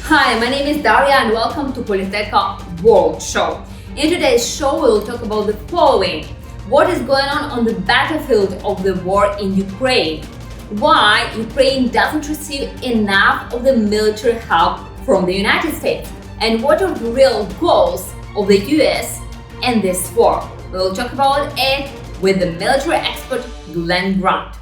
Hi, my name is Daria and welcome to Politeka World Show. In today's show, we'll talk about the following. What is going on the battlefield of the war in Ukraine? Why Ukraine doesn't receive enough of the military help from the United States? And what are the real goals of the US in this war? We'll talk about it with the military expert Glenn Grant.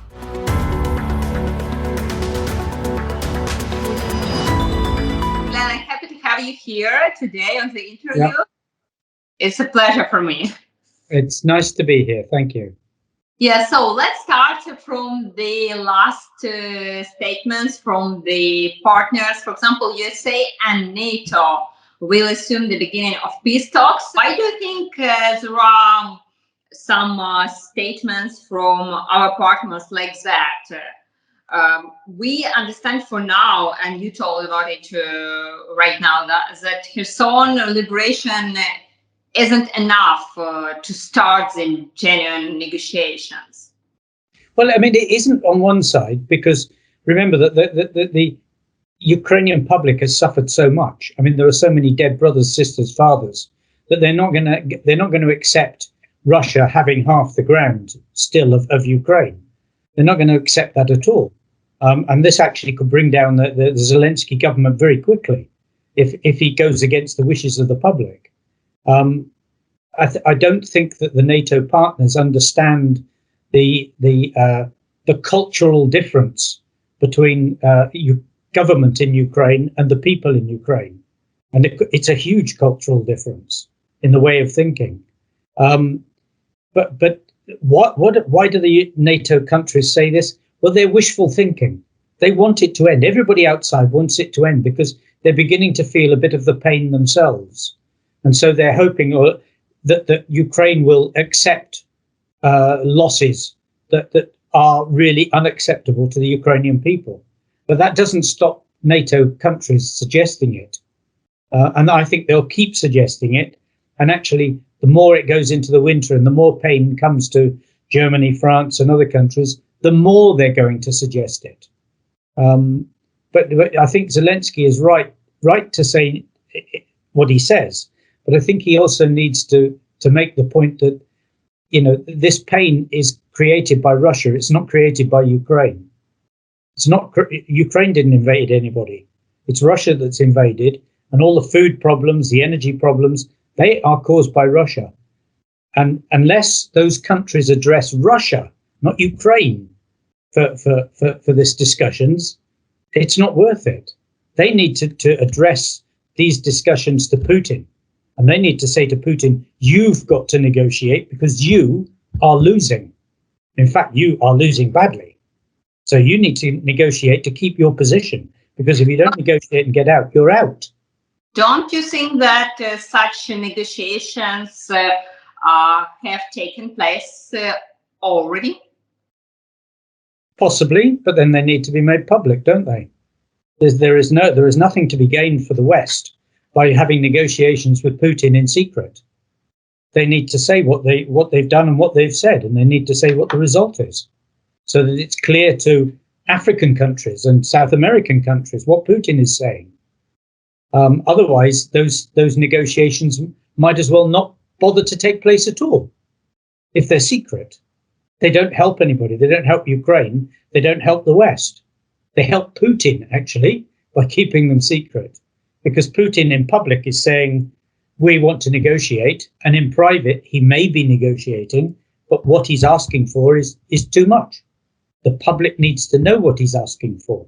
I'm happy to have you here today on the interview. Yeah. It's a pleasure for me. It's nice to be here. Thank you. Yeah, so let's start from the last statements from the partners. For example, USA and NATO will assume the beginning of peace talks. Why do you think there are some statements from our partners like that? We understand for now, and you told about it right now, that Kherson liberation isn't enough to start the genuine negotiations. Well, I mean, it isn't on one side, because remember that the Ukrainian public has suffered so much. I mean, there are so many dead brothers, sisters, fathers, that they're not going to accept Russia having half the ground still of Ukraine. They're not going to accept that at all. And this actually could bring down the Zelensky government very quickly if he goes against the wishes of the public. I don't think that the NATO partners understand the cultural difference between government in Ukraine and the people in Ukraine, and it's a huge cultural difference in the way of thinking. But why do the NATO countries say this? Well, they're wishful thinking. They want it to end. Everybody outside wants it to end because they're beginning to feel a bit of the pain themselves. And so they're hoping that Ukraine will accept losses that are really unacceptable to the Ukrainian people. But that doesn't stop NATO countries suggesting it. And I think they'll keep suggesting it. And actually, the more it goes into the winter and the more pain comes to Germany, France and other countries, the more they're going to suggest it. But I think Zelensky is right to say what he says. But I think he also needs to make the point that, this pain is created by Russia. It's not created by Ukraine. It's not Ukraine didn't invade anybody. It's Russia that's invaded, and all the food problems, the energy problems, they are caused by Russia. And unless those countries address Russia, not Ukraine, for this discussions, it's not worth it. They need to address these discussions to Putin. And they need to say to Putin, you've got to negotiate because you are losing. In fact, you are losing badly. So you need to negotiate to keep your position, because if you don't negotiate and get out, you're out. Don't you think that such negotiations have taken place already? Possibly, but then they need to be made public, don't they? There is nothing to be gained for the West by having negotiations with Putin in secret. They need to say what they've done and what they've said, and they need to say what the result is, so that it's clear to African countries and South American countries what Putin is saying. Otherwise, those negotiations might as well not bother to take place at all if they're secret. They don't help anybody. They don't help Ukraine. They don't help the West. They help Putin, actually, by keeping them secret. Because Putin in public is saying, we want to negotiate. And in private, he may be negotiating. But what he's asking for is too much. The public needs to know what he's asking for.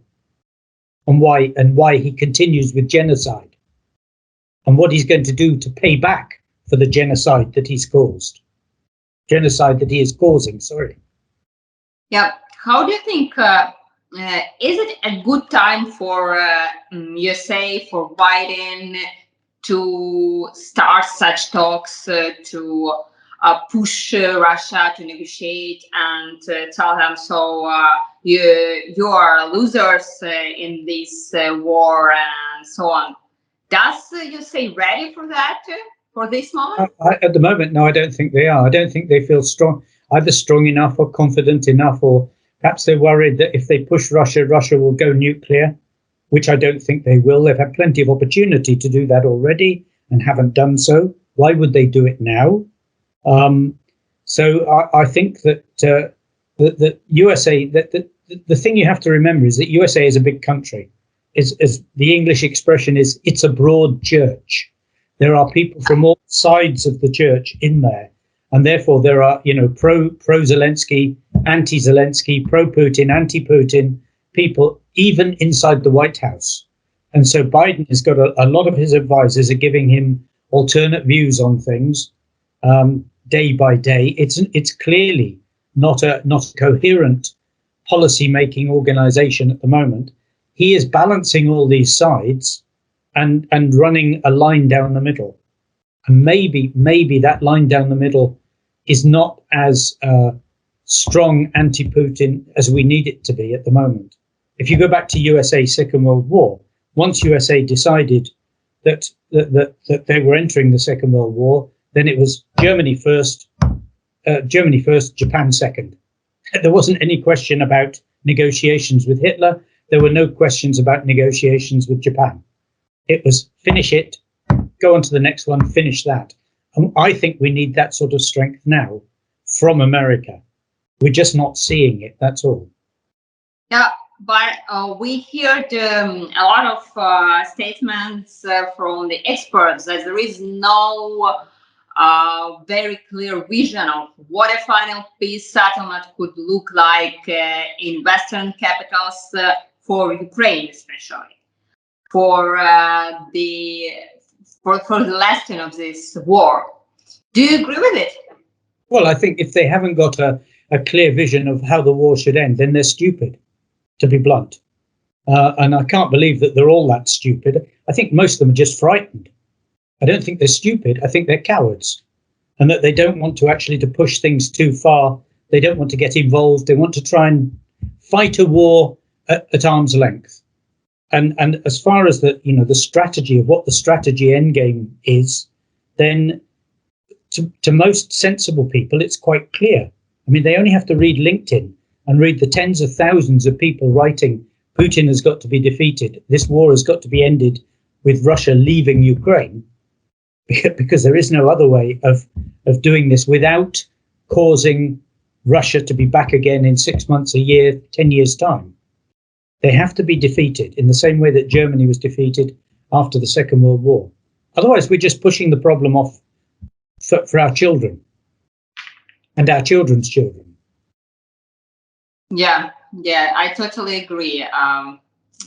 And why he continues with genocide. And what he's going to do to pay back for the genocide that he's caused. Genocide that he is causing, sorry. Yeah. How do you think, is it a good time for USA, for Biden to start such talks, to push Russia to negotiate and tell them, so you are losers in this war and so on? Does USA ready for that? For this moment? At the moment, no, I don't think they are. I don't think they feel either strong enough or confident enough, or perhaps they're worried that if they push Russia, Russia will go nuclear, which I don't think they will. They've had plenty of opportunity to do that already and haven't done so. Why would they do it now? So I think that the USA, the thing you have to remember is that USA is a big country. As the English expression is, it's a broad church. There are people from all sides of the church in there. And therefore there are, pro-Zelensky, anti-Zelensky, pro-Putin, anti-Putin people, even inside the White House. And so Biden has got a lot of his advisors are giving him alternate views on things day by day. It's clearly not a coherent policy-making organization at the moment. He is balancing all these sides and running a line down the middle. And maybe that line down the middle is not as strong anti-Putin as we need it to be at the moment. If you go back to USA's Second World War, once USA decided that they were entering the Second World War, then it was Germany first, Japan second. There wasn't any question about negotiations with Hitler. There were no questions about negotiations with Japan. It was finish it, go on to the next one, finish that. And I think we need that sort of strength now from America. We're just not seeing it, that's all. Yeah, but we heard a lot of statements from the experts that there is no very clear vision of what a final peace settlement could look like in Western capitals for Ukraine, especially for the lesson of this war. Do you agree with it? Well, I think if they haven't got a clear vision of how the war should end, then they're stupid, to be blunt. And I can't believe that they're all that stupid. I think most of them are just frightened. I don't think they're stupid. I think they're cowards, and that they don't want to actually to push things too far. They don't want to get involved. They want to try and fight a war at arm's length. And as far as the strategy of what the strategy endgame is, then to most sensible people, it's quite clear. I mean, they only have to read LinkedIn and read the tens of thousands of people writing, Putin has got to be defeated. This war has got to be ended with Russia leaving Ukraine, because there is no other way of doing this without causing Russia to be back again in 6 months, a year, 10 years' time. They have to be defeated in the same way that Germany was defeated after the Second World War. Otherwise, we're just pushing the problem off for our children and our children's children. Yeah, I totally agree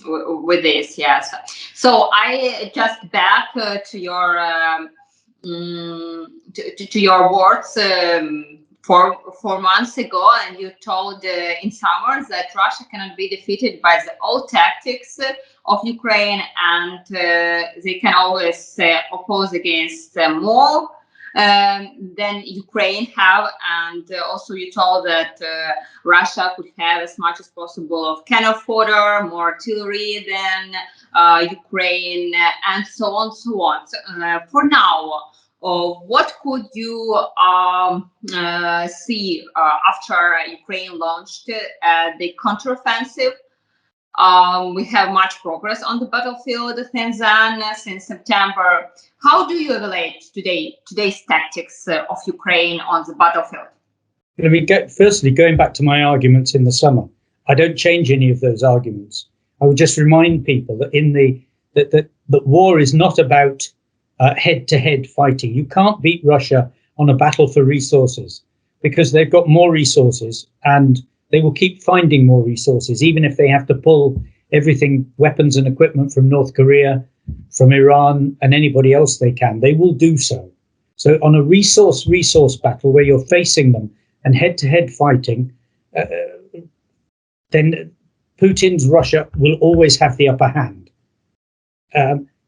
with this. Yes. So I just back to your to your words 4 months ago, and you told in summer that Russia cannot be defeated by the old tactics of Ukraine, and they can always oppose against more than Ukraine have. And also you told that Russia could have as much as possible of cannon fodder, more artillery than Ukraine, and so on, so on. So, for now, what could you see after Ukraine launched the counteroffensive? We have much progress on the battlefield since then, since September. How do you evaluate today's tactics of Ukraine on the battlefield? I mean, firstly, going back to my arguments in the summer, I don't change any of those arguments. I would just remind people that that war is not about head-to-head fighting. You can't beat Russia on a battle for resources, because they've got more resources and they will keep finding more resources, even if they have to pull everything, weapons and equipment from North Korea, from Iran and anybody else they can. They will do so. So on a resource battle where you're facing them and head-to-head fighting, then Putin's Russia will always have the upper hand.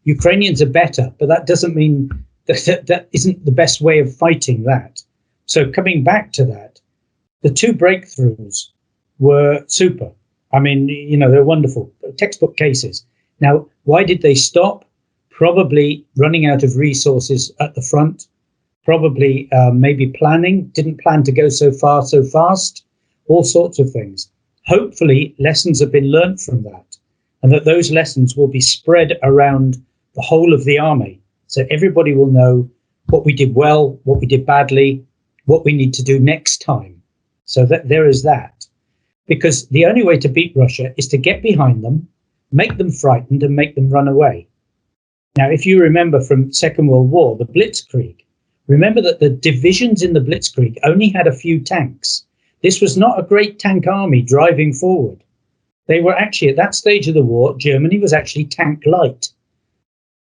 Ukrainians are better, but that doesn't mean that isn't the best way of fighting that. So coming back to that, the two breakthroughs were super. I mean, they're wonderful, textbook cases. Now, why did they stop? Probably running out of resources at the front, probably maybe didn't plan to go so far so fast, all sorts of things. Hopefully, lessons have been learned from that. and that those lessons will be spread around the whole of the army. So everybody will know what we did well, what we did badly, what we need to do next time. So that there is that. Because the only way to beat Russia is to get behind them, make them frightened and make them run away. Now, if you remember from Second World War, the Blitzkrieg, remember that the divisions in the Blitzkrieg only had a few tanks. This was not a great tank army driving forward. They were actually, at that stage of the war, Germany was actually tank light.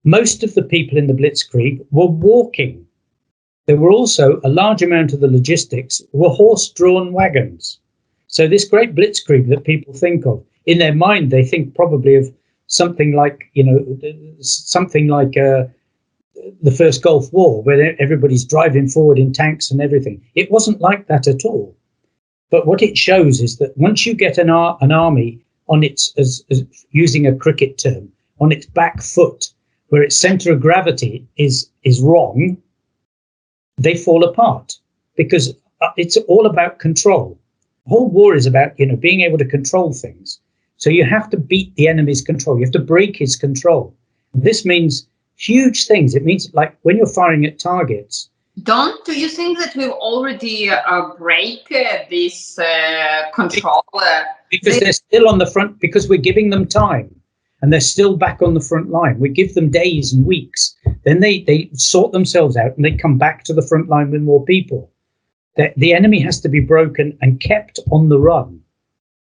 Most of the people in the Blitzkrieg were walking. There were also a large amount of the logistics were horse-drawn wagons. So this great Blitzkrieg that people think of, in their mind, they think probably of something like, the First Gulf War, where everybody's driving forward in tanks and everything. It wasn't like that at all. But what it shows is that once you get an army on its, as using a cricket term, on its back foot, where its center of gravity is wrong, they fall apart, because it's all about control. The whole war is about, being able to control things. So you have to beat the enemy's control. You have to break his control. This means huge things. It means, like, when you're firing at targets. Do you think that we've already break this control? Because they're still on the front, because we're giving them time. And they're still back on the front line. We give them days and weeks. Then they sort themselves out and they come back to the front line with more people. The enemy has to be broken and kept on the run.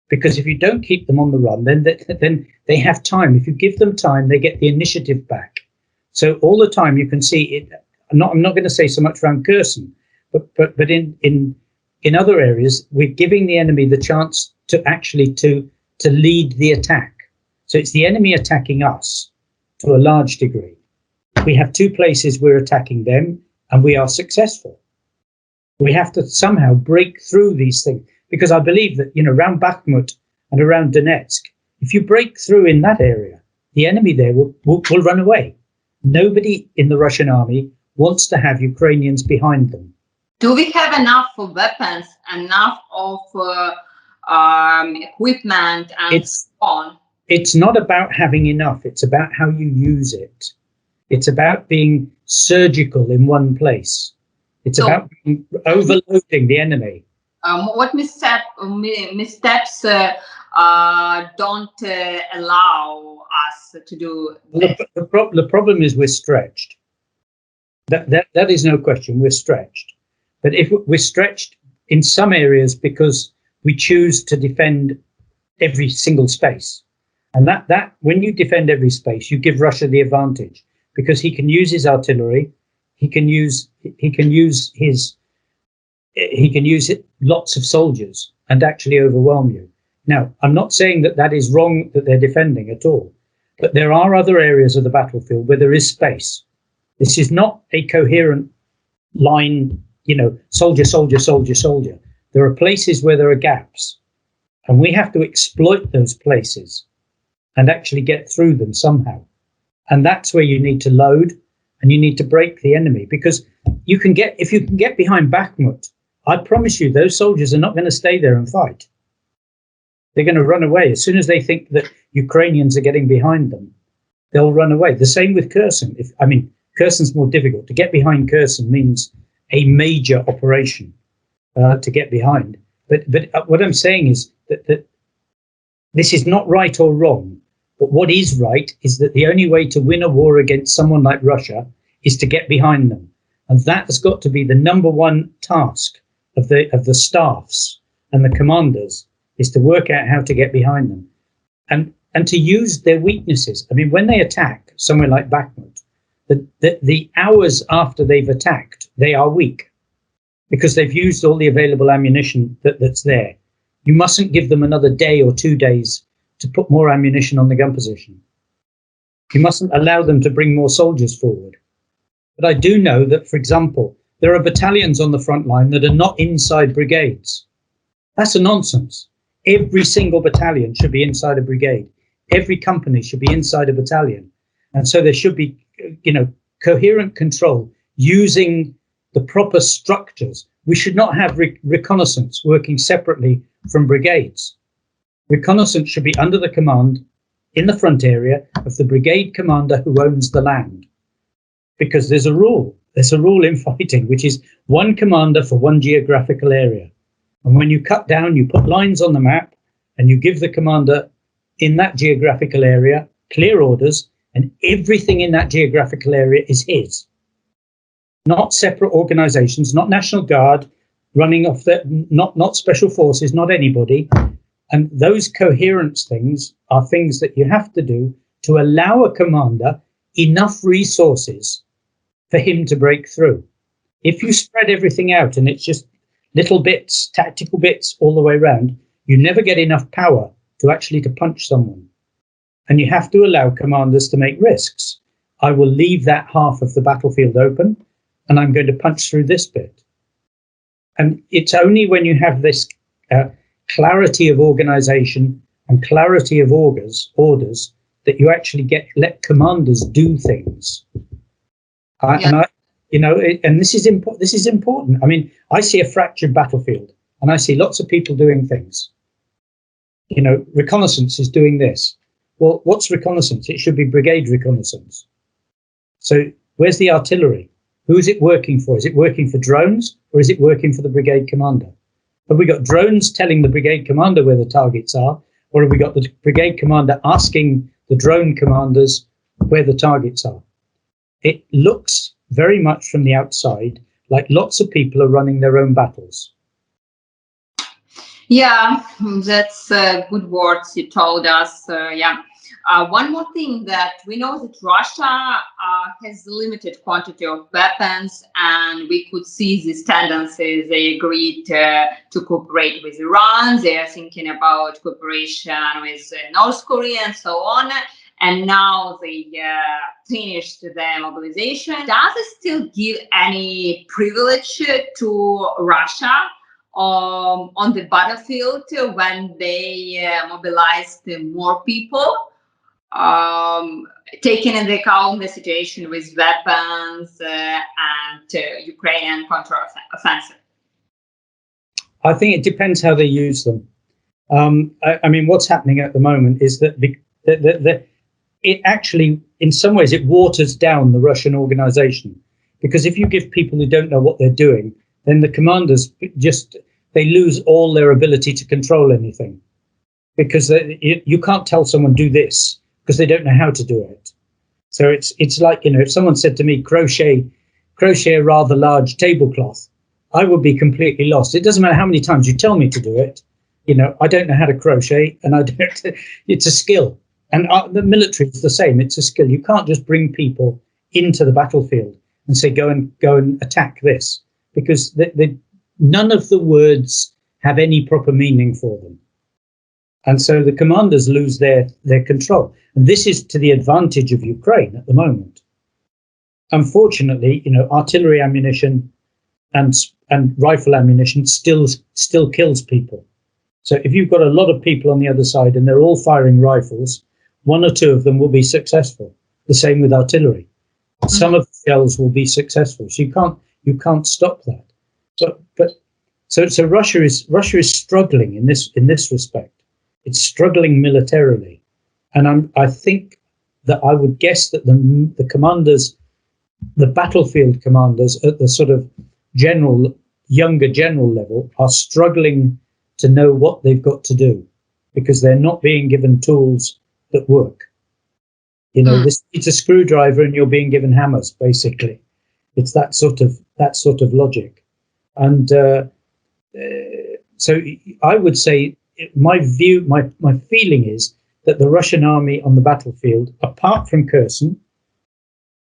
Because if you don't keep them on the run, then they have time. If you give them time, they get the initiative back. So all the time you can see it. I'm not going to say so much around Kherson, but in other areas, we're giving the enemy the chance to actually to lead the attack. So it's the enemy attacking us to a large degree. We have two places we're attacking them, and we are successful. We have to somehow break through these things, because I believe that, around Bakhmut and around Donetsk, if you break through in that area, the enemy there will run away. Nobody in the Russian army wants to have Ukrainians behind them. Do we have enough weapons, enough of equipment and so on? It's not about having enough. It's about how you use it. It's about being surgical in one place. It's about overloading the enemy. What missteps don't allow us to do this? The problem is we're stretched. That is no question. We're stretched. But if we're stretched in some areas because we choose to defend every single space. And that when you defend every space, you give Russia the advantage, because he can use his artillery, he can use lots of soldiers and actually overwhelm you. Now, I'm not saying that is wrong, that they're defending at all, but there are other areas of the battlefield where there is space. This is not a coherent line, soldier, soldier, soldier, soldier. There are places where there are gaps, and we have to exploit those places and actually get through them somehow. And that's where you need to load and you need to break the enemy, because if you can get behind Bakhmut, I promise you those soldiers are not going to stay there and fight. They're going to run away. As soon as they think that Ukrainians are getting behind them, they'll run away. The same with Kherson. Kherson's more difficult. To get behind Kherson means a major operation to get behind. But what I'm saying is that this is not right or wrong. But what is right is that the only way to win a war against someone like Russia is to get behind them. And that has got to be the number one task of the staffs and the commanders, is to work out how to get behind them and to use their weaknesses. When they attack somewhere like Bakhmut, the hours after they've attacked, they are weak because they've used all the available ammunition that's there. You mustn't give them another day or 2 days to put more ammunition on the gun position. You mustn't allow them to bring more soldiers forward. But I do know that, for example, there are battalions on the front line that are not inside brigades. That's a nonsense. Every single battalion should be inside a brigade. Every company should be inside a battalion. And so there should be, coherent control using the proper structures. We should not have reconnaissance working separately from brigades. Reconnaissance should be under the command in the front area of the brigade commander who owns the land. Because there's a rule in fighting, which is one commander for one geographical area. And when you cut down, you put lines on the map and you give the commander in that geographical area clear orders, and everything in that geographical area is his. Not separate organizations, not National Guard running off not special forces, not anybody. And those coherence things are things that you have to do to allow a commander enough resources for him to break through. If you spread everything out and it's just little bits, tactical bits all the way around, you never get enough power to punch someone. And you have to allow commanders to make risks. I will leave that half of the battlefield open and I'm going to punch through this bit. And it's only when you have this clarity of organization and clarity of orders that you actually let commanders do things. And this is important. I mean, I see a fractured battlefield and I see lots of people doing things. Reconnaissance is doing this. Well, what's reconnaissance? It should be brigade reconnaissance. So where's the artillery? Who is it working for? Is it working for drones or is it working for the brigade commander? Have we got drones telling the brigade commander where the targets are? Or have we got the brigade commander asking the drone commanders where the targets are? It looks very much from the outside like lots of people are running their own battles. Yeah, that's good words you told us. One more thing that we know that Russia has limited quantity of weapons, and we could see these tendencies. They agreed to cooperate with Iran. They are thinking about cooperation with North Korea and so on. And now they finished the mobilization. Does it still give any privilege to Russia on the battlefield when they mobilized more people? Taking into account the situation with weapons and Ukrainian counter-offensive? I think it depends how they use them. I mean, what's happening at the moment is that it actually, in some ways, it waters down the Russian organization. Because if you give people who don't know what they're doing, then the commanders they lose all their ability to control anything. Because you can't tell someone do this, because they don't know how to do it. So it's like, if someone said to me, crochet a rather large tablecloth, I would be completely lost. It doesn't matter how many times you tell me to do it. I don't know how to crochet, and it's a skill. And the military is the same. It's a skill. You can't just bring people into the battlefield and say, go and attack this, because none of the words have any proper meaning for them. And so the commanders lose their control. And this is to the advantage of Ukraine at the moment. Unfortunately, artillery ammunition and rifle ammunition still kills people. So if you've got a lot of people on the other side and they're all firing rifles, one or two of them will be successful. The same with artillery. Some of the shells will be successful. So you can't stop that. So Russia is struggling in this respect. It's struggling militarily, and I think that I would guess that the commanders, the battlefield commanders at the sort of younger general level, are struggling to know what they've got to do, because they're not being given tools that work. It's a screwdriver and you're being given hammers, basically. It's that sort of logic. And so I would say my feeling is that the Russian army on the battlefield, apart from Kherson,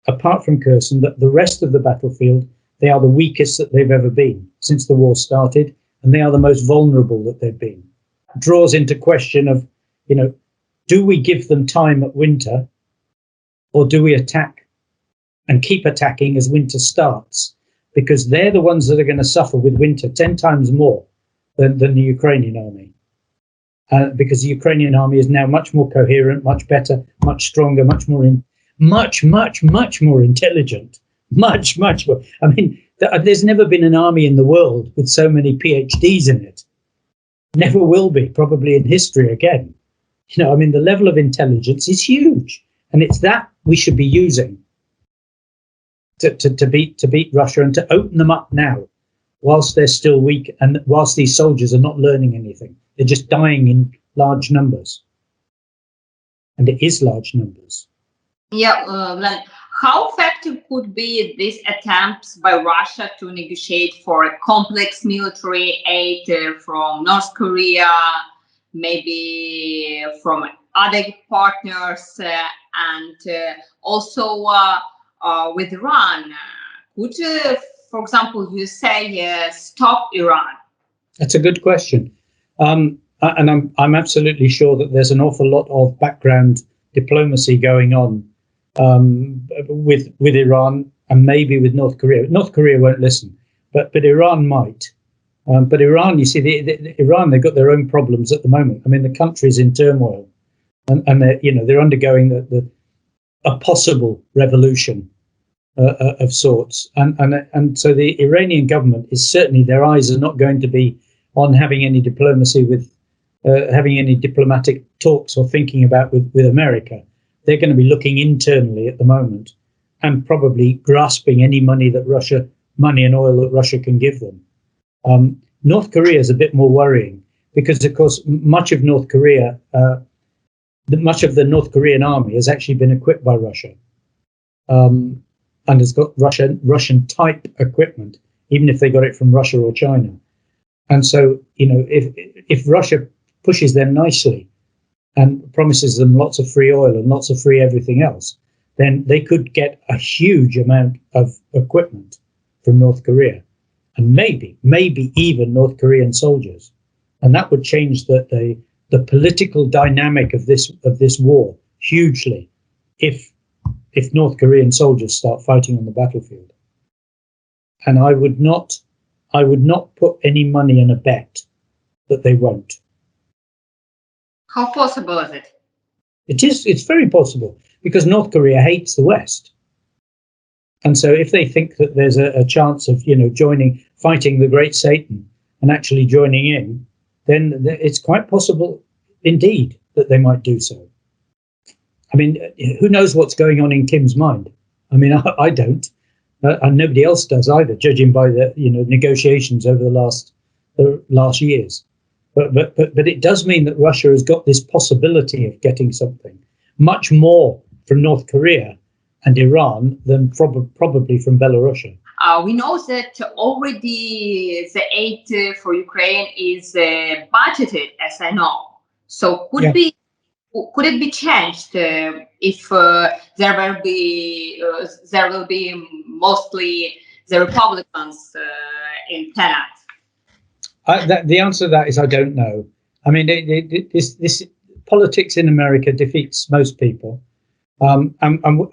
that the rest of the battlefield, they are the weakest that they've ever been since the war started, and they are the most vulnerable that they've been. Draws into question of, do we give them time at winter, or do we attack and keep attacking as winter starts? Because they're the ones that are going to suffer with winter 10 times more than the Ukrainian army. Because the Ukrainian army is now much more coherent, much better, much stronger, much more intelligent, much more. I mean, there's never been an army in the world with so many PhDs in it. Never will be, probably in history again. I mean, the level of intelligence is huge, and it's that we should be using to beat Russia and to open them up now, whilst they're still weak and whilst these soldiers are not learning anything. They're just dying in large numbers, and it is large numbers. Yeah, Glenn, how effective could be these attempts by Russia to negotiate for a complex military aid from North Korea, maybe from other partners, and also with Iran? Could, for example, you say stop Iran? That's a good question. And I'm absolutely sure that there's an awful lot of background diplomacy going on with Iran and maybe with North Korea. North Korea won't listen, but Iran might. But Iran, you see, Iran, they've got their own problems at the moment. I mean, the country's in turmoil, and they're undergoing a possible revolution of sorts, and so the Iranian government is certainly, their eyes are not going to be on having any diplomacy with having any diplomatic talks or thinking about with America. They're going to be looking internally at the moment and probably grasping any money and oil that Russia can give them. North Korea is a bit more worrying because, of course, much of North Korea, much of the North Korean army has actually been equipped by Russia, and has got Russian type equipment, even if they got it from Russia or China. And so, if Russia pushes them nicely and promises them lots of free oil and lots of free everything else, then they could get a huge amount of equipment from North Korea, and maybe even North Korean soldiers. And that would change the political dynamic of this war hugely if North Korean soldiers start fighting on the battlefield. And I would not put any money in a bet that they won't. How possible is it? It's very possible, because North Korea hates the West. And so if they think that there's a chance of, fighting the great Satan and actually joining in, then it's quite possible indeed that they might do so. I mean, who knows what's going on in Kim's mind? I mean, I don't, and nobody else does either, judging by the negotiations over the last years. But it does mean that Russia has got this possibility of getting something much more from North Korea and Iran than probably from Belarus. We know that already the aid for Ukraine is budgeted, as I know. So could it be changed if there will be mostly the Republicans in Senate? The answer to that is I don't know. I mean, this politics in America defeats most people, and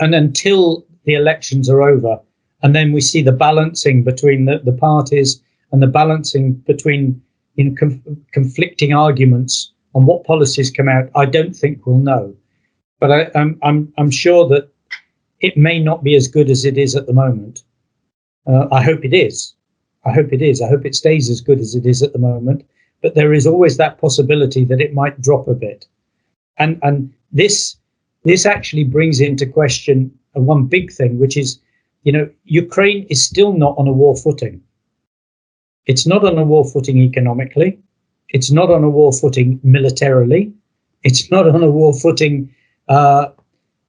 until the elections are over, and then we see the balancing between the parties and the balancing between conflicting arguments on what policies come out, I don't think we'll know. But I'm sure that it may not be as good as it is at the moment. I hope it is. I hope it stays as good as it is at the moment. But there is always that possibility that it might drop a bit. And this actually brings into question one big thing, which is, Ukraine is still not on a war footing. It's not on a war footing economically. It's not on a war footing militarily. It's not on a war footing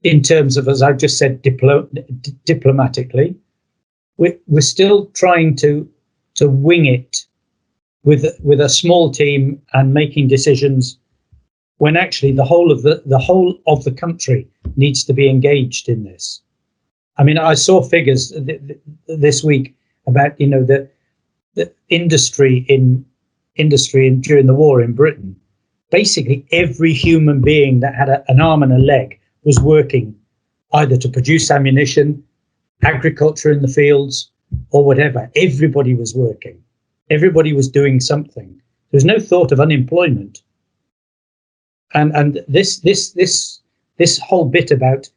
in terms of, as I've just said, diplomatically. We're still trying to wing it with a small team and making decisions when actually the whole of the country needs to be engaged in this. I mean, I saw figures this week about the industry during the war in Britain. Basically, every human being that had an arm and a leg was working either to produce ammunition, agriculture in the fields, or whatever. Everybody was working. Everybody was doing something. There was no thought of unemployment. And this whole bit about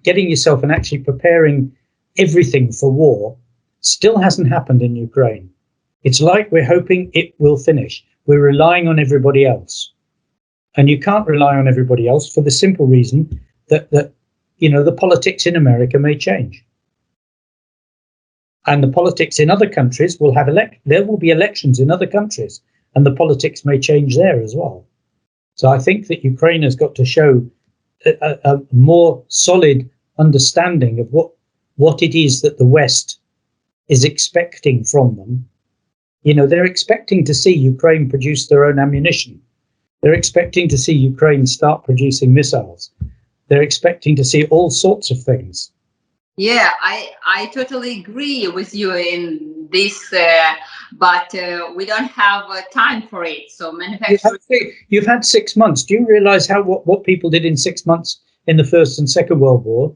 getting yourself and actually preparing everything for war still hasn't happened in Ukraine. It's like we're hoping it will finish. We're relying on everybody else. And you can't rely on everybody else for the simple reason that the politics in America may change. And the politics in other countries will have there will be elections in other countries, and the politics may change there as well. So I think that Ukraine has got to show a more solid understanding of what it is that the West is expecting from them. They're expecting to see Ukraine produce their own ammunition. They're expecting to see Ukraine start producing missiles. They're expecting to see all sorts of things. Yeah, I totally agree with you in this, but we don't have time for it. So manufacturers. You've had 6 months. Do you realize what people did in 6 months in the First and Second World War?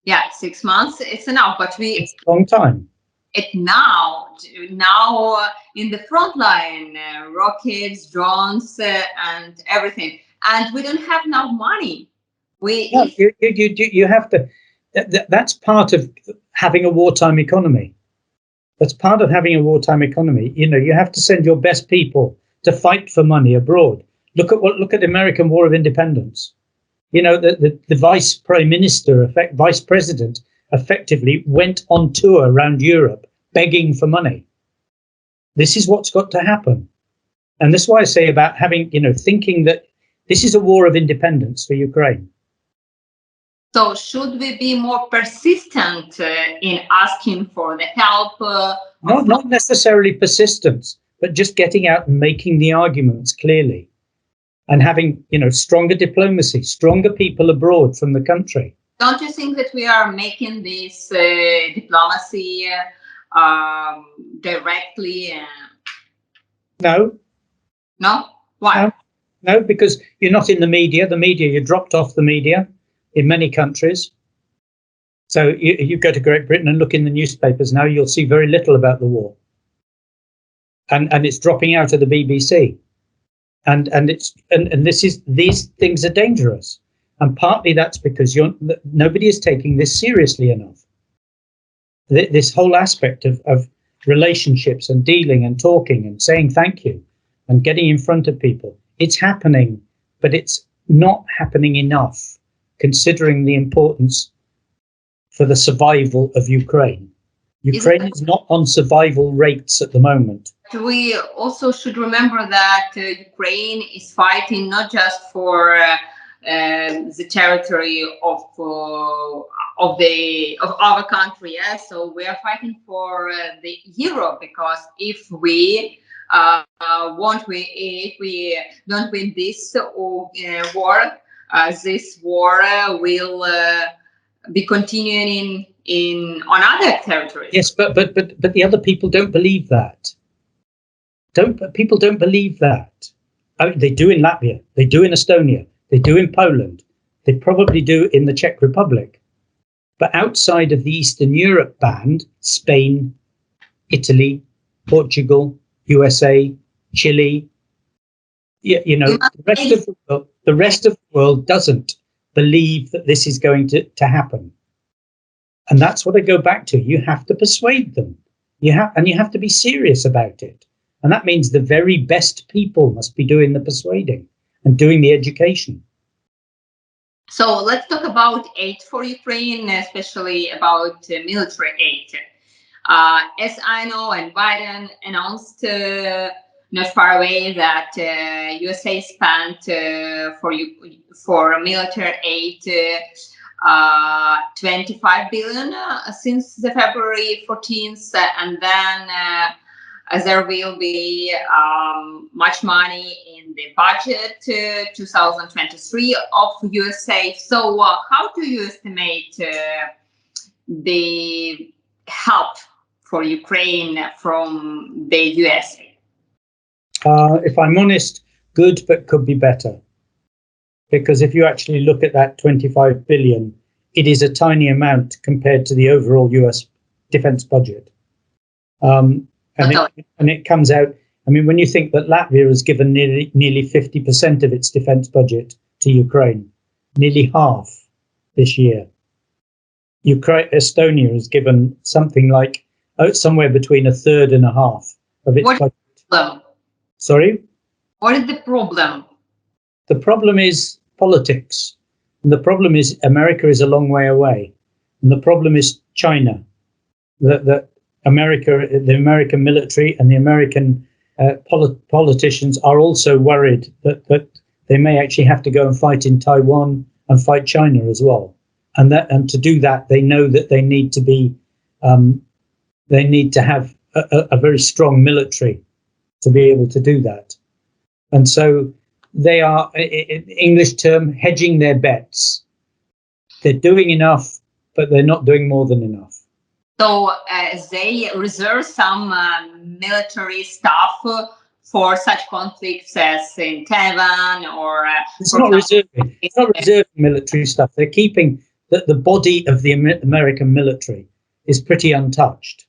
Yeah, 6 months, it's enough, but it's a long time. Now in the front line, rockets, drones, and everything, and we don't have enough money. You have to. That's part of having a wartime economy. That's part of having a wartime economy. You have to send your best people to fight for money abroad. Look at the American War of Independence. The vice prime minister, vice president, effectively went on tour around Europe begging for money. This is what's got to happen. And that's why I say about having, thinking that this is a war of independence for Ukraine. So should we be more persistent in asking for the help? Not necessarily persistence, but just getting out and making the arguments clearly and having, stronger diplomacy, stronger people abroad from the country. Don't you think that we are making this diplomacy directly? No. No? Why? No, because you're not in the media. You dropped off the media in many countries. So you go to Great Britain and look in the newspapers now, you'll see very little about the war. And it's dropping out of the BBC. And these things are dangerous. And partly that's because nobody is taking this seriously enough. This whole aspect of relationships and dealing and talking and saying thank you and getting in front of people, it's happening, but it's not happening enough, considering the importance for the survival of Ukraine. Ukraine is not on survival rates at the moment. We also should remember that Ukraine is fighting not just for the territory of our country. Yeah? So we are fighting for the Europe, because if we don't win this war, this war will be continuing on other territories. Yes, but the other people don't believe that. People don't believe that. I mean, they do in Latvia, they do in Estonia, they do in Poland, they probably do in the Czech Republic. But outside of the Eastern Europe band, Spain, Italy, Portugal, USA, Chile, the rest of the world doesn't believe that this is going to happen. And that's what I go back to. You have to persuade them. You have to be serious about it. And that means the very best people must be doing the persuading and doing the education. So let's talk about aid for Ukraine, especially about military aid. As I know, and Biden announced not far away that USA spent for military aid 25 billion since the February 14th, and then there will be much money in the budget 2023 of USA. So how do you estimate the help for Ukraine from the US? If I'm honest, good, but could be better. Because if you actually look at that 25 billion, it is a tiny amount compared to the overall US defense budget. And it comes out, I mean, when you think that Latvia has given nearly 50% of its defense budget to Ukraine, nearly half this year. Estonia has given something like somewhere between a third and a half of its budget. Problem? Sorry? What is the problem? The problem is politics. And the problem is America is a long way away. And the problem is China. The American military and the American politicians are also worried that they may actually have to go and fight in Taiwan and fight China as well. And to do that, they know that they need to have a very strong military to be able to do that. And so they are, in English term, hedging their bets. They're doing enough, but they're not doing more than enough. So they reserve some military staff for such conflicts as in Taiwan or... It's not reserving military stuff. They're keeping the body of the American military is pretty untouched.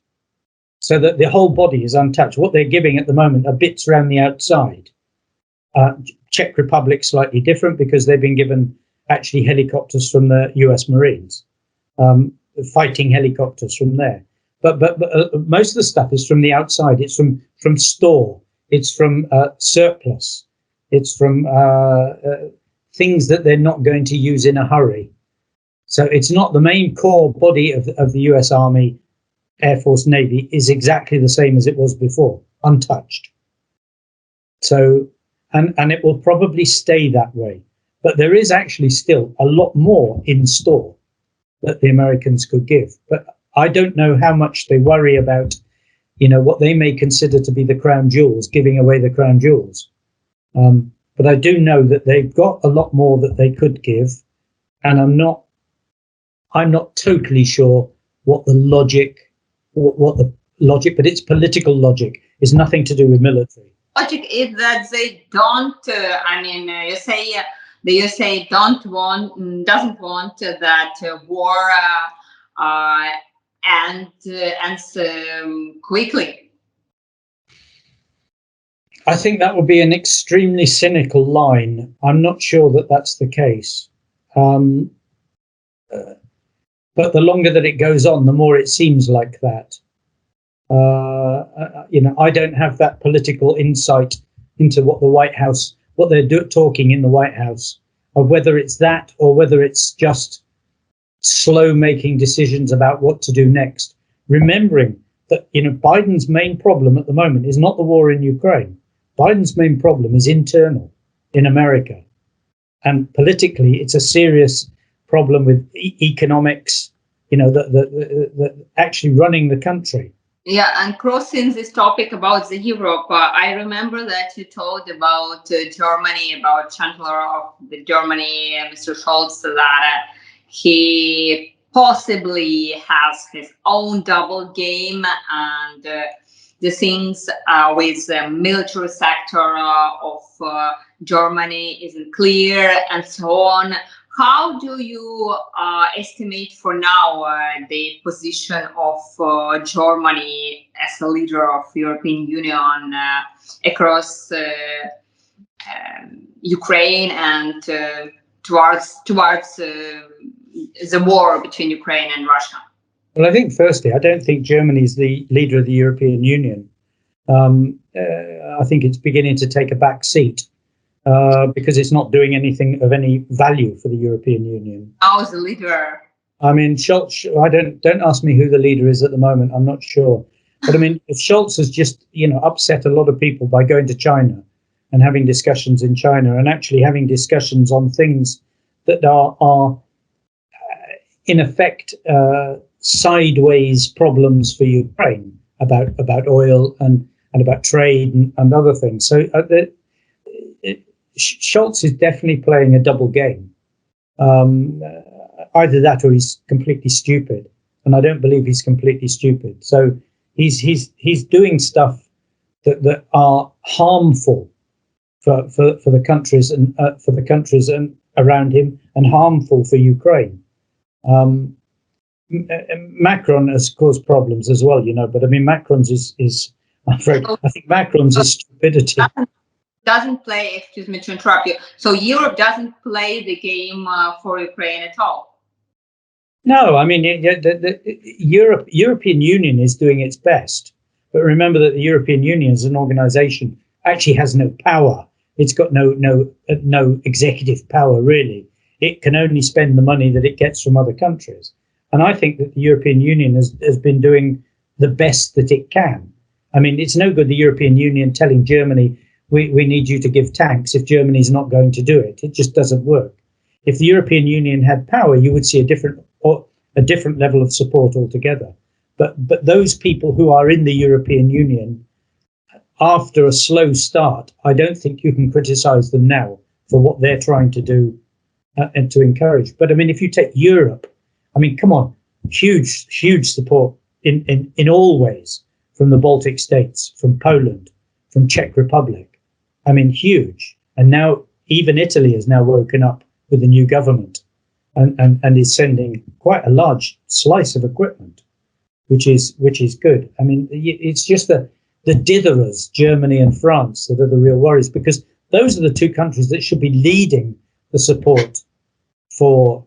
So that the whole body is untouched. What they're giving at the moment are bits around the outside. Czech Republic slightly different because they've been given actually helicopters from the US Marines, fighting helicopters from there. But most of the stuff is from the outside. It's from store. It's from surplus. It's from things that they're not going to use in a hurry. So it's not the main core body of the US Army, Air Force, Navy is exactly the same as it was before, untouched. So, and it will probably stay that way. But there is actually still a lot more in store that the Americans could give. But I don't know how much they worry about, what they may consider to be the crown jewels, giving away the crown jewels. But I do know that they've got a lot more that they could give. And I'm not totally sure what the logic, but it's political logic. It's nothing to do with military. Logic is that they don't. You say the USA doesn't want that war ends quickly. I think that would be an extremely cynical line. I'm not sure that that's the case. But the longer that it goes on, the more it seems like that. I don't have that political insight into what they're talking in the White House, or whether it's that or whether it's just slow making decisions about what to do next. Remembering that, Biden's main problem at the moment is not the war in Ukraine. Biden's main problem is internal in America. And politically, it's a serious problem with economics, the actually running the country. Yeah, and crossing this topic about the Europe, I remember that you told about Germany, about Chancellor of Germany, Mr. Shultz, that he possibly has his own double game, and the things with the military sector of Germany isn't clear, and so on. How do you estimate for now the position of Germany as a leader of European Union across Ukraine and towards the war between Ukraine and Russia? Well, I think firstly, I don't think Germany is the leader of the European Union. I think it's beginning to take a back seat. Because it's not doing anything of any value for the European Union. How is the leader? I mean, Shultz. Don't ask me who the leader is at the moment. I'm not sure. But I mean, Shultz has just upset a lot of people by going to China and having discussions in China and actually having discussions on things that are in effect sideways problems for Ukraine about oil and about trade and other things. So Shultz is definitely playing a double game. Either that or he's completely stupid, and I don't believe he's completely stupid. So he's doing stuff that are harmful for the countries and for the countries and around him, and harmful for Ukraine. Macron has caused problems as well, but I mean Macron's is I'm afraid I think Macron's is stupidity. Doesn't play, excuse me to interrupt you. So Europe doesn't play the game for Ukraine at all. No, I mean the European Union is doing its best, but remember that the European Union as an organisation actually has no power. It's got no executive power, really. It can only spend the money that it gets from other countries. And I think that the European Union has been doing the best that it can. I mean, it's no good the European Union telling Germany, we need you to give tanks if Germany's not going to do it. It just doesn't work. If the European Union had power, you would see a different level of support altogether. But those people who are in the European Union, after a slow start, I don't think you can criticize them now for what they're trying to do and to encourage. But I mean, if you take Europe, I mean, come on, huge support in all ways from the Baltic states, from Poland, from Czech Republic. I mean, huge. And now even Italy has now woken up with a new government and is sending quite a large slice of equipment, which is good. I mean, it's just the dithers, Germany and France, that are the real worries, because those are the two countries that should be leading the support for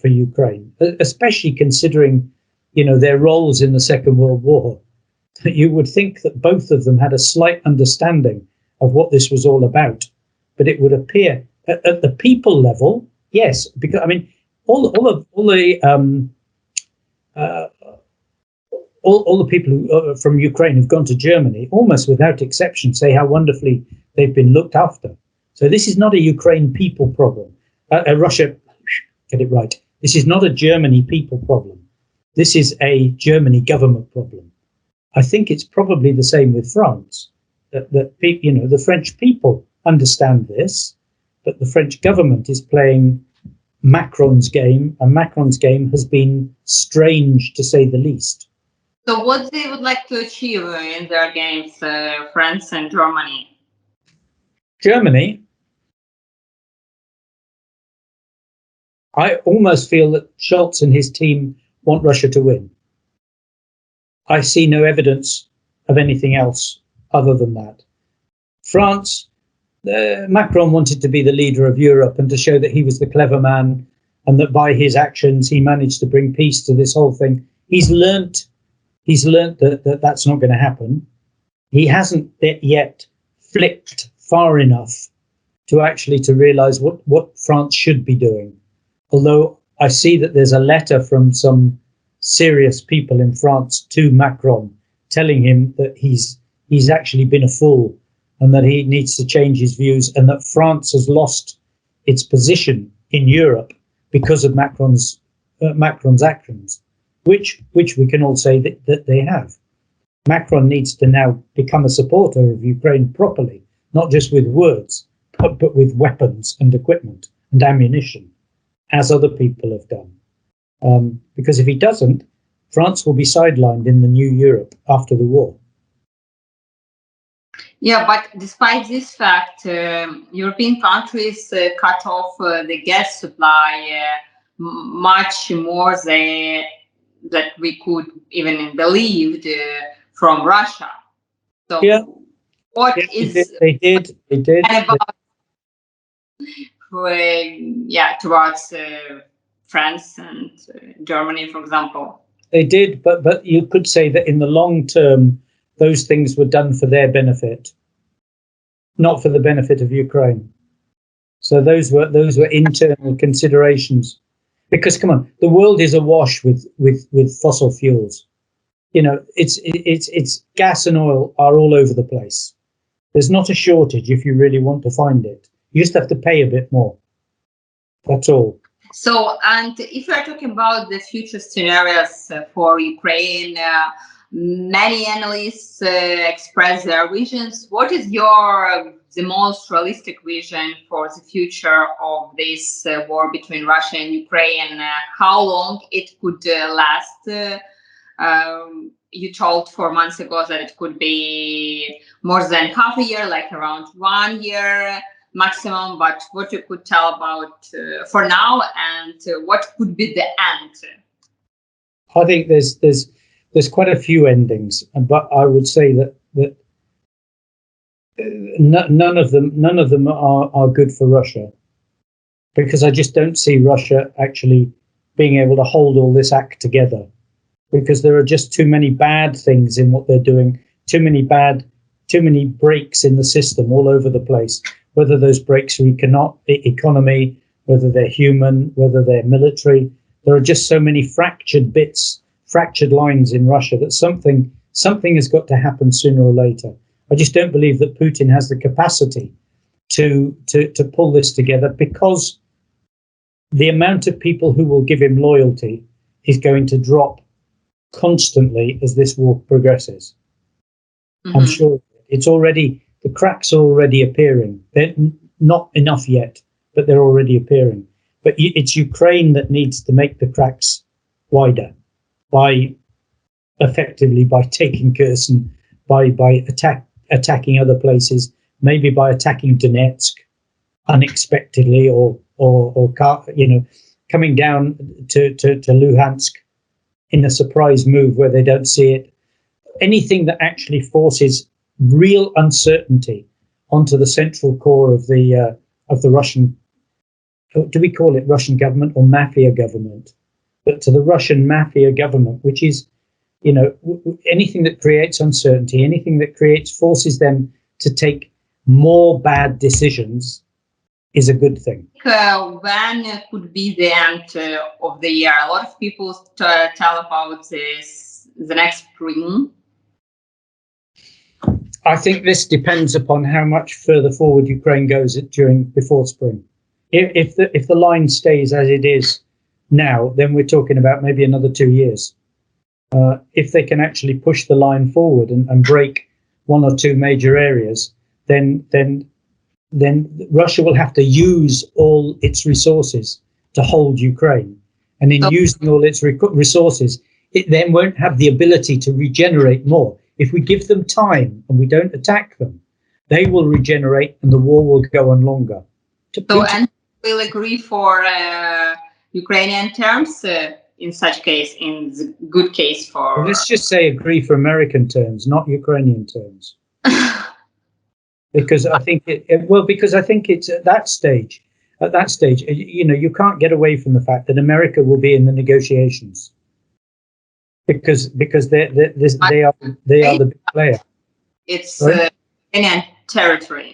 Ukraine, especially considering, their roles in the Second World War. You would think that both of them had a slight understanding of what this was all about, but it would appear at the people level, yes, because I mean, all the people who, from Ukraine who've gone to Germany, almost without exception, say how wonderfully they've been looked after. So this is not a Ukraine people problem. Russia, get it right. This is not a Germany people problem. This is a Germany government problem. I think it's probably the same with France. That the French people understand this, but the French government is playing Macron's game, and Macron's game has been strange, to say the least. So what they would like to achieve in their games, France and Germany? Germany, I almost feel that Shultz and his team want Russia to win. I see no evidence of anything else other than that. France, Macron wanted to be the leader of Europe and to show that he was the clever man and that by his actions he managed to bring peace to this whole thing. He's learnt that that's not going to happen. He hasn't yet flipped far enough to realize what France should be doing. Although I see that there's a letter from some serious people in France to Macron telling him that he's actually been a fool and that he needs to change his views, and that France has lost its position in Europe because of Macron's actions, which we can all say that they have. Macron needs to now become a supporter of Ukraine properly, not just with words, but with weapons and equipment and ammunition, as other people have done. Because if he doesn't, France will be sidelined in the new Europe after the war. Yeah, but despite this fact, European countries cut off the gas supply much more than that we could even believe from Russia. So yeah, what yeah, is they did about towards France and Germany, for example? They did, but you could say that in the long term, those things were done for their benefit, not for the benefit of Ukraine. So those were internal considerations. Because come on, the world is awash with fossil fuels. It's gas and oil are all over the place. There's not a shortage if you really want to find it. You just have to pay a bit more. That's all. So, and if we are talking about the future scenarios for Ukraine, many analysts express their visions. What is the most realistic vision for the future of this war between Russia and Ukraine? How long it could last? You told 4 months ago that it could be more than half a year, like around 1 year maximum. But what you could tell about for now, and what could be the end? I think there's quite a few endings, but I would say that none of them are good for Russia, because I just don't see Russia actually being able to hold all this act together, because there are just too many bad things in what they're doing, too many breaks in the system all over the place. whether those breaks are economy, whether they're human, whether they're military. There are just so many fractured bits, fractured lines in Russia that something has got to happen sooner or later. I just don't believe that Putin has the capacity to pull this together, because the amount of people who will give him loyalty is going to drop constantly as this war progresses. I'm sure the cracks are already appearing. They're not enough yet, but they're already appearing. But it's Ukraine that needs to make the cracks wider by taking Kherson, by attacking other places, maybe by attacking Donetsk unexpectedly, or coming down to Luhansk in a surprise move where they don't see it. Anything that actually forces real uncertainty onto the central core of the Russian, do we call it Russian government or mafia government? But to the Russian mafia government, which is, anything that creates uncertainty, anything that forces them to take more bad decisions, is a good thing. When could be the end of the year? A lot of people tell about this the next spring. I think this depends upon how much further forward Ukraine goes before spring. If the line stays as it is now, then we're talking about maybe another 2 years. If they can actually push the line forward and break one or two major areas, then Russia will have to use all its resources to hold Ukraine. And in using all its resources, it then won't have the ability to regenerate more. If we give them time and we don't attack them, they will regenerate and the war will go on longer. And we'll agree for Ukrainian terms in such case, in the good case for... Well, let's just say agree for American terms, not Ukrainian terms. Because I think it's at that stage, you can't get away from the fact that America will be in the negotiations. Because they are the big player. It's Ukrainian territory.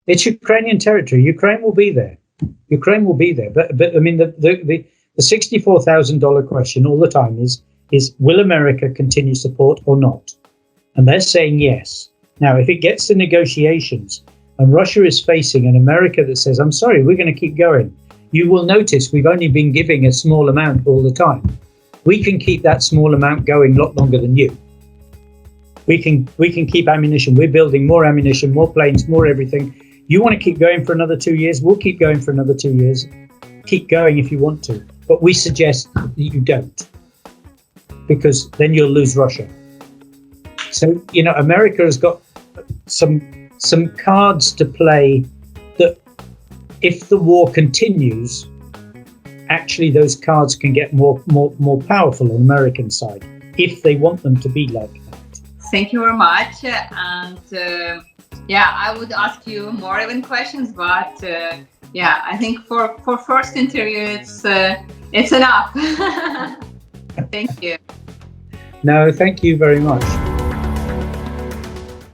It's Ukrainian territory. Ukraine will be there. But I mean the $64,000 question all the time is will America continue support or not? And they're saying yes. Now, if it gets to negotiations and Russia is facing an America that says, I'm sorry, we're going to keep going, you will notice we've only been giving a small amount all the time. We can keep that small amount going a lot longer than you. We can keep ammunition. We're building more ammunition, more planes, more everything. You want to keep going for another 2 years? We'll keep going for another 2 years. Keep going if you want to. But we suggest that you don't, because then you'll lose Russia. So, America has got some cards to play that if the war continues, actually those cards can get more powerful on the American side if they want them to be like that. Thank you very much. And I would ask you more even questions, but I think for first interview it's enough. Thank you. No, thank you very much.